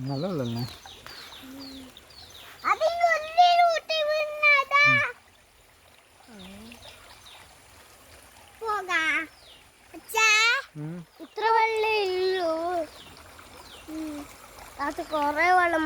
നല്ല വെള്ളല്ലേ ഇത്ര വെള്ളേ ഉള്ളൂ അത് കൊറേ വെള്ളം